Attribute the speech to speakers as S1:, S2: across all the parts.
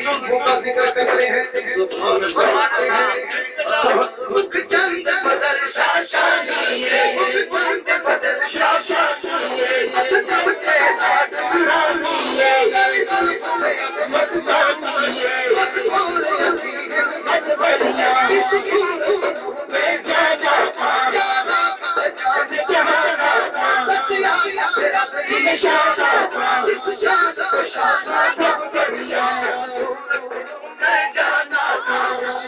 S1: زلفوں کا ذکر کرتے ہیں فرماتے ہیں مکھ چند بدر شاشانی مکھ چند بدر شاشانی ات جب کے لاڈ رانی گلی زلف پہ مستانی مقبول یقین مت بڑھیا اس صورت میں جا جا جانا جان جہانا سچیا تیرا دل شاشا جس شاش کو شاشا سب بڑھیا صورت میں جانا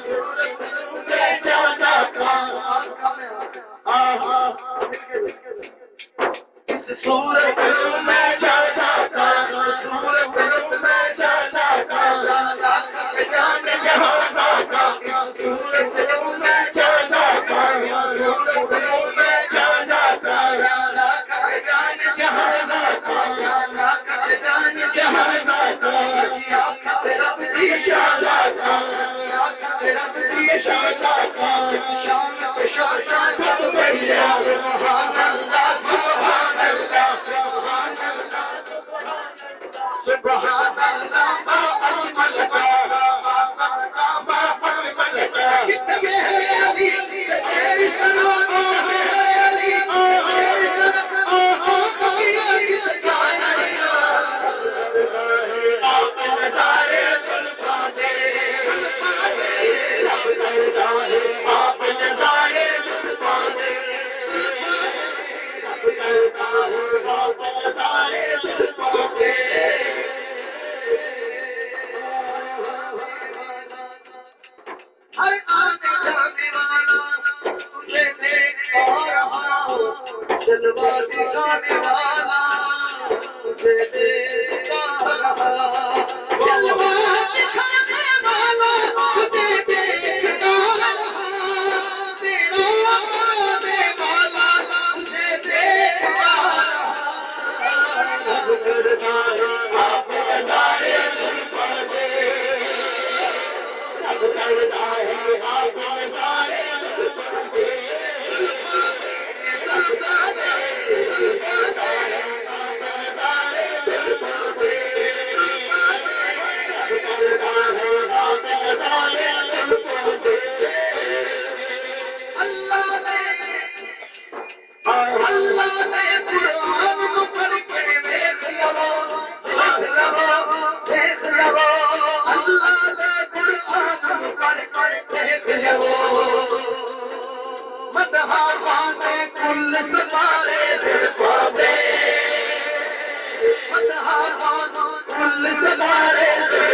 S1: صورت میں جانا اس صورت میں جانا صورت میں جانا جان جہانا اس صورت میں جانا صورت میں جانا جان جہانا جان جہانا رب دی شاشا رب دی شاشا شان شاشا سب بڑھیا سبحان اللہ سبحان اللہ سبحان اللہ سبحان اللہ ما اجمل ما اجمل کتنے ہیں علی تیری سنا علی تیری ہر آنے جانے والا تجھے دیکھ رہا جلوہ دکھانے والا تجھے دیکھ رہا جلوہ دکھانے والا تجھے دیکھ رہا تیرا آنے والا تجھے دیکھ رہا کرتا ہے آپ نظارے زلفوں پہ رب کرتا ہے آپ نظارے زلفوں پہ اللہ نے قرآن کو پڑھ کے دیکھ لو دیکھ لو اللہ نے قرآن کو پڑھ کے دیکھ لو مدحا خانے کل ستارے سے پودے مدحا خانے کل ستارے سے